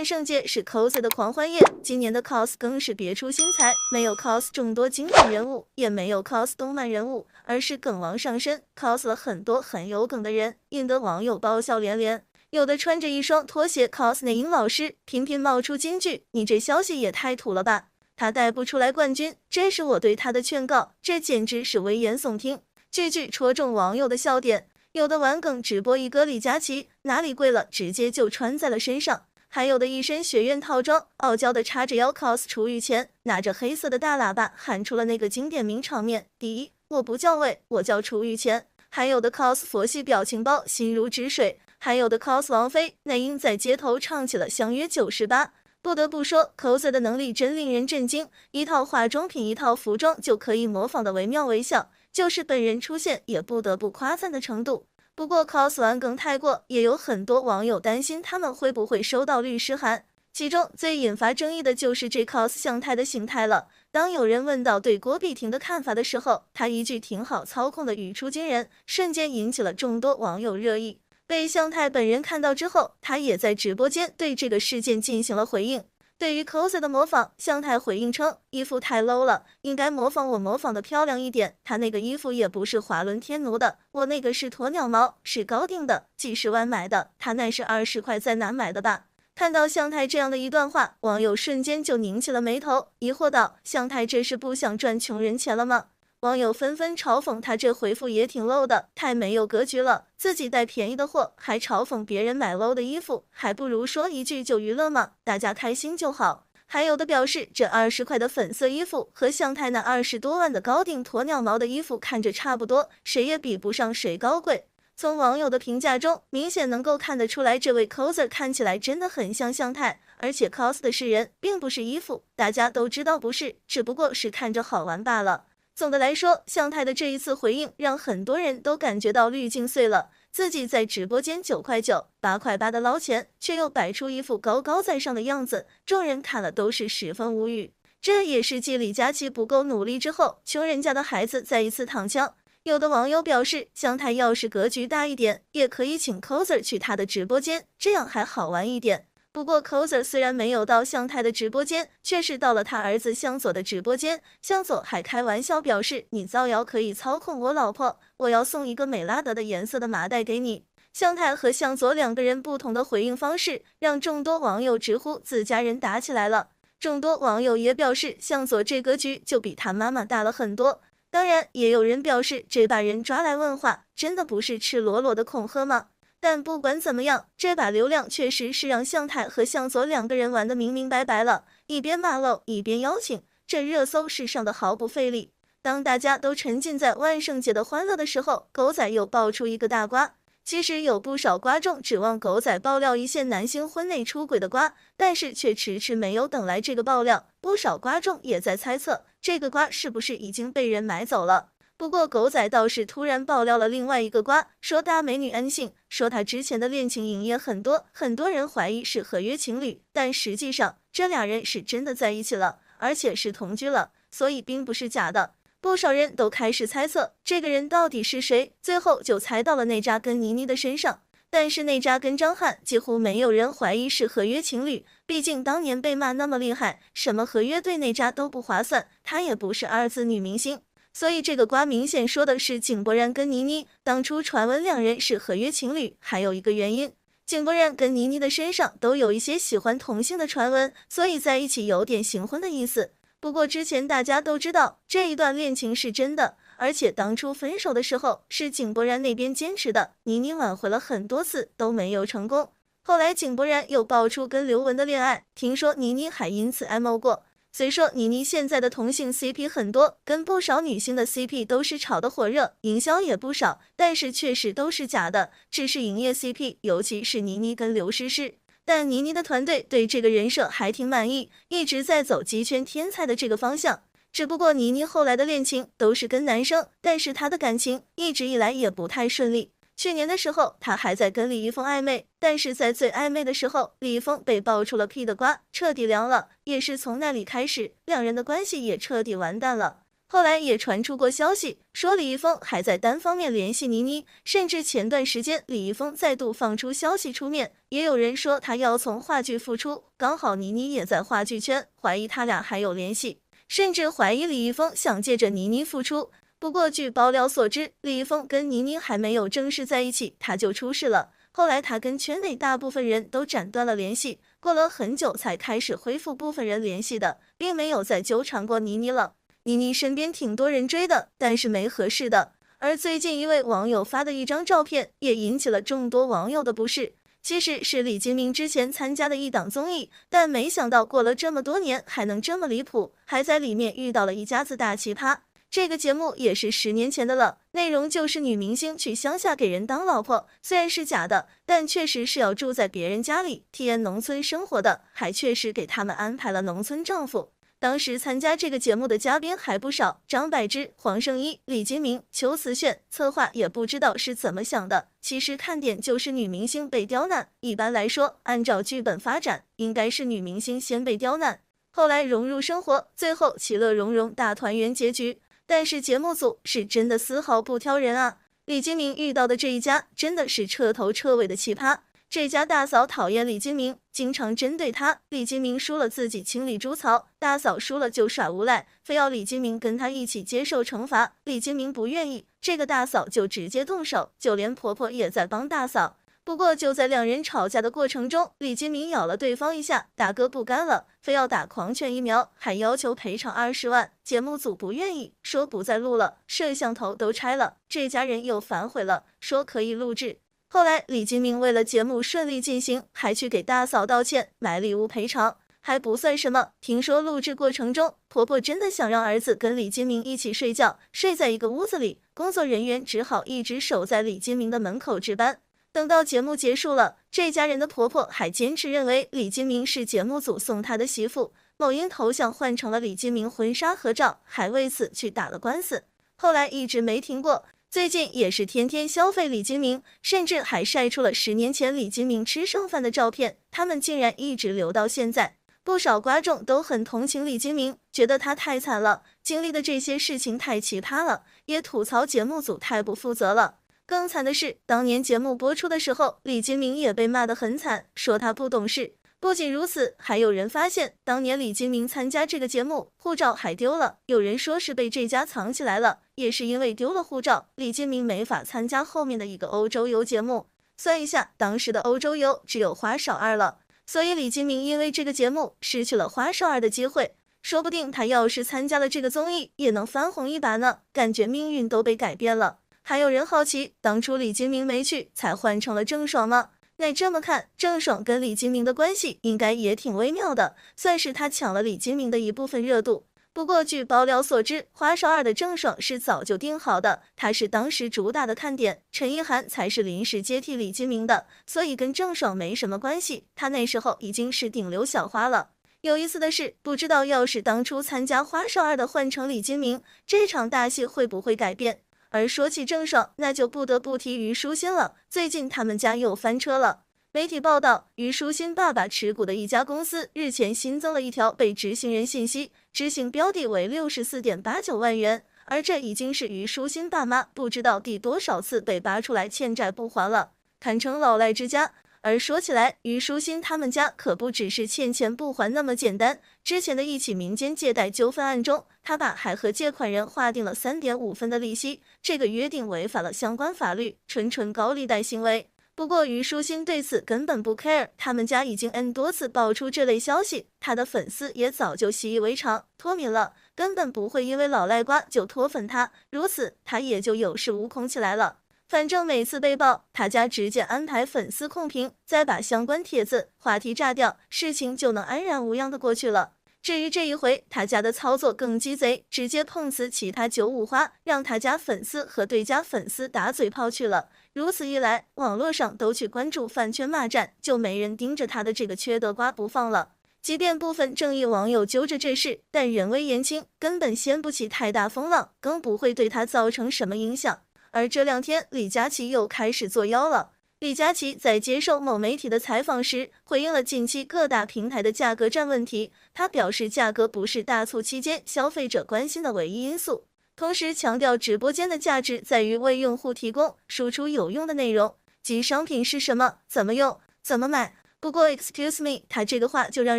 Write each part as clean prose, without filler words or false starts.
万圣节是 cos 的狂欢夜，今年的 cos 更是别出心裁，没有 cos 众多经典人物，也没有 cos 动漫人物，而是梗王上身 ，cos 了很多很有梗的人，引得网友爆笑连连。有的穿着一双拖鞋 cos 内因老师，频频冒出金句：“你这消息也太土了吧！”他带不出来冠军，这是我对他的劝告，这简直是危言耸听，句句戳中网友的笑点。有的玩梗直播一哥李佳琦，哪里贵了直接就穿在了身上。还有的一身学院套装，傲娇的叉着腰 cos 楚雨荨，拿着黑色的大喇叭喊出了那个经典名场面：第一，我不叫魏，我叫楚雨荨。还有的 cos 佛系表情包，心如止水。还有的 cos 王菲，内因在街头唱起了相约98。不得不说 coser 的能力真令人震惊，一套化妆品一套服装就可以模仿的惟妙惟肖，就是本人出现也不得不夸赞的程度。不过 cos 完梗太过，也有很多网友担心他们会不会收到律师函。其中最引发争议的就是这 cos 向太的形态了。当有人问到对郭碧婷的看法的时候，他一句挺好操控的语出惊人，瞬间引起了众多网友热议。被向太本人看到之后，他也在直播间对这个事件进行了回应。对于 coser 的模仿，向太回应称衣服太 low 了，应该模仿我模仿的漂亮一点。他那个衣服也不是华伦天奴的，我那个是鸵鸟毛，是高定的，几十万买的，他那是20块在哪买的吧？看到向太这样的一段话，网友瞬间就拧起了眉头，疑惑道：向太这是不想赚穷人钱了吗？网友纷纷嘲讽他这回复也挺 low 的，太没有格局了，自己带便宜的货，还嘲讽别人买 low 的衣服，还不如说一句就娱乐嘛，大家开心就好。还有的表示，这20块的粉色衣服和向太那20多万的高定鸵鸟毛的衣服看着差不多，谁也比不上谁高贵。从网友的评价中，明显能够看得出来，这位 coser 看起来真的很像向太，而且 cos 的是人，并不是衣服，大家都知道不是，只不过是看着好玩罢了。总的来说，向太的这一次回应让很多人都感觉到滤镜碎了，自己在直播间9块9、8块8的捞钱，却又摆出一副高高在上的样子，众人看了都是十分无语。这也是继李佳琦不够努力之后，穷人家的孩子再一次躺枪。有的网友表示，向太要是格局大一点，也可以请 coser 去他的直播间，这样还好玩一点。不过 coser 虽然没有到向太的直播间，却是到了他儿子向佐的直播间。向佐还开玩笑表示，你造谣可以操控我老婆，我要送一个美拉德的颜色的麻袋给你。向太和向佐两个人不同的回应方式，让众多网友直呼自家人打起来了。众多网友也表示，向佐这格局就比他妈妈大了很多。当然，也有人表示，这把人抓来问话，真的不是赤裸裸的恐吓吗？但不管怎么样，这把流量确实是让向太和向佐两个人玩得明明白白了，一边骂漏，一边邀请，这热搜是上的毫不费力。当大家都沉浸在万圣节的欢乐的时候，狗仔又爆出一个大瓜。其实有不少瓜众指望狗仔爆料一线男星婚内出轨的瓜，但是却迟迟没有等来这个爆料。不少瓜众也在猜测，这个瓜是不是已经被人买走了。不过狗仔倒是突然爆料了另外一个瓜，说大美女恩信，说她之前的恋情影业很多，很多人怀疑是合约情侣，但实际上这俩人是真的在一起了，而且是同居了，所以并不是假的。不少人都开始猜测这个人到底是谁，最后就猜到了内扎跟倪妮的身上。但是内扎跟张翰几乎没有人怀疑是合约情侣，毕竟当年被骂那么厉害，什么合约对内扎都不划算，她也不是二次女明星。所以这个瓜明显说的是井柏然跟倪妮，当初传闻两人是合约情侣，还有一个原因，井柏然跟倪妮的身上都有一些喜欢同性的传闻，所以在一起有点行婚的意思。不过之前大家都知道这一段恋情是真的，而且当初分手的时候是井柏然那边坚持的，倪妮挽回了很多次都没有成功。后来井柏然又爆出跟刘雯的恋爱，听说倪妮还因此 emo 过。虽说倪妮现在的同性 CP 很多，跟不少女星的 CP 都是炒得火热，营销也不少，但是确实都是假的，只是营业 CP， 尤其是倪妮跟刘诗诗。但倪妮的团队对这个人设还挺满意，一直在走鸡圈天才的这个方向。只不过倪妮后来的恋情都是跟男生，但是她的感情一直以来也不太顺利。去年的时候，她还在跟李易峰暧昧，但是在最暧昧的时候，李易峰被爆出了 P 的瓜，彻底凉了。也是从那里开始，两人的关系也彻底完蛋了。后来也传出过消息，说李易峰还在单方面联系倪妮，甚至前段时间李易峰再度放出消息出面，也有人说他要从话剧复出，刚好倪妮也在话剧圈，怀疑他俩还有联系，甚至怀疑李易峰想借着倪妮复出。不过据爆料所知，李易峰跟倪妮还没有正式在一起，他就出事了。后来他跟圈内大部分人都斩断了联系，过了很久才开始恢复部分人联系的，并没有再纠缠过倪妮了。倪妮身边挺多人追的，但是没合适的。而最近一位网友发的一张照片，也引起了众多网友的不适。其实是李金铭之前参加的一档综艺，但没想到过了这么多年还能这么离谱，还在里面遇到了一家子大奇葩。这个节目也是10年前的了，内容就是女明星去乡下给人当老婆，虽然是假的，但确实是要住在别人家里，体验农村生活的，还确实给他们安排了农村丈夫。当时参加这个节目的嘉宾还不少，张柏芝、黄圣依、李金铭、邱瓷炫，策划也不知道是怎么想的。其实看点就是女明星被刁难，一般来说，按照剧本发展，应该是女明星先被刁难，后来融入生活，最后其乐融融大团圆结局。但是节目组是真的丝毫不挑人啊！李金铭遇到的这一家真的是彻头彻尾的奇葩。这家大嫂讨厌李金铭，经常针对他。李金铭输了自己清理猪槽，大嫂输了就耍无赖，非要李金铭跟他一起接受惩罚。李金铭不愿意，这个大嫂就直接动手，就连婆婆也在帮大嫂。不过就在两人吵架的过程中，李金铭咬了对方一下，大哥不干了，非要打狂犬疫苗，还要求赔偿20万。节目组不愿意，说不再录了，摄像头都拆了。这家人又反悔了，说可以录制。后来李金铭为了节目顺利进行，还去给大嫂道歉，买礼物赔偿，还不算什么。听说录制过程中，婆婆真的想让儿子跟李金铭一起睡觉，睡在一个屋子里，工作人员只好一直守在李金铭的门口值班。等到节目结束了，这家人的婆婆还坚持认为李金铭是节目组送她的媳妇，某音头像换成了李金铭婚纱合照，还为此去打了官司。后来一直没停过，最近也是天天消费李金铭，甚至还晒出了10年前李金铭吃剩饭的照片，他们竟然一直留到现在。不少观众都很同情李金铭，觉得他太惨了，经历的这些事情太奇葩了，也吐槽节目组太不负责了。更惨的是，当年节目播出的时候，李金铭也被骂得很惨，说他不懂事。不仅如此，还有人发现当年李金铭参加这个节目，护照还丢了，有人说是被这家藏起来了，也是因为丢了护照，李金铭没法参加后面的一个欧洲游节目。算一下，当时的欧洲游只有花少2了，所以李金铭因为这个节目失去了花少2的机会。说不定他要是参加了这个综艺，也能翻红一把呢，感觉命运都被改变了。还有人好奇，当初李金铭没去，才换成了郑爽吗？那这么看，郑爽跟李金铭的关系应该也挺微妙的，算是他抢了李金铭的一部分热度。不过据爆料所知，花少2的郑爽是早就定好的，她是当时主打的看点，陈意涵才是临时接替李金铭的，所以跟郑爽没什么关系，她那时候已经是顶流小花了。有意思的是，不知道要是当初参加花少2的换成李金铭，这场大戏会不会改变？而说起郑爽，那就不得不提虞书欣了。最近他们家又翻车了。媒体报道，虞书欣爸爸持股的一家公司日前新增了一条被执行人信息，执行标的为64.89万元，而这已经是虞书欣爸妈不知道第多少次被扒出来欠债不还了，堪称老赖之家。而说起来，虞书欣他们家可不只是欠钱不还那么简单。之前的一起民间借贷纠纷案中，他爸还和借款人划定了3.5分的利息，这个约定违反了相关法律，纯高利贷行为。不过虞书欣对此根本不 care， 他们家已经 N 多次爆出这类消息，他的粉丝也早就习以为常，脱敏了，根本不会因为老赖瓜就脱粉他，如此他也就有恃无恐起来了。反正每次被爆，他家直接安排粉丝控评，再把相关帖子话题炸掉，事情就能安然无恙的过去了。至于这一回，他家的操作更鸡贼，直接碰瓷其他95花，让他家粉丝和对家粉丝打嘴炮去了。如此一来，网络上都去关注饭圈骂战，就没人盯着他的这个缺德瓜不放了。即便部分正义网友揪着这事，但人微言轻，根本掀不起太大风浪，更不会对他造成什么影响。而这2天，李佳琦又开始作妖了。李佳琦在接受某媒体的采访时，回应了近期各大平台的价格战问题。他表示，价格不是大促期间消费者关心的唯一因素，同时强调直播间的价值在于为用户提供输出有用的内容，即商品是什么，怎么用，怎么买。不过 excuse me， 他这个话就让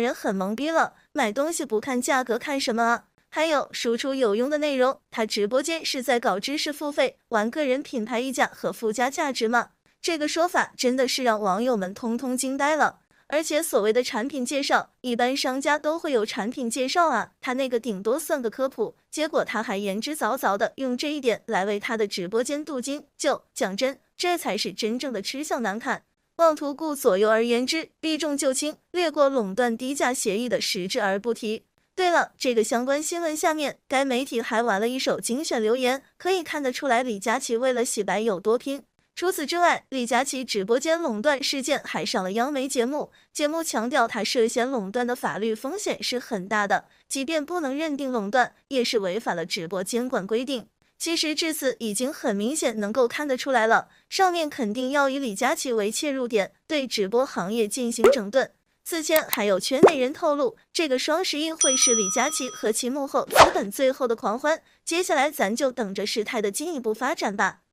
人很懵逼了，买东西不看价格看什么啊？还有输出有用的内容，他直播间是在搞知识付费，玩个人品牌溢价和附加价值吗？这个说法真的是让网友们通通惊呆了。而且所谓的产品介绍，一般商家都会有产品介绍啊，他那个顶多算个科普，结果他还言之凿凿的用这一点来为他的直播间镀金，就讲真，这才是真正的吃相难看。妄图顾左右而言之，避重就轻，略过垄断低价协议的实质而不提。对了，这个相关新闻下面，该媒体还玩了一手精选留言，可以看得出来李佳琦为了洗白有多拼。除此之外，李佳琦直播间垄断事件还上了央媒节目，节目强调他涉嫌垄断的法律风险是很大的，即便不能认定垄断，也是违反了直播监管规定。其实至此已经很明显能够看得出来了，上面肯定要以李佳琦为切入点，对直播行业进行整顿。此前还有圈内人透露，这个双11会是李佳琦和其幕后资本最后的狂欢，接下来咱就等着事态的进一步发展吧。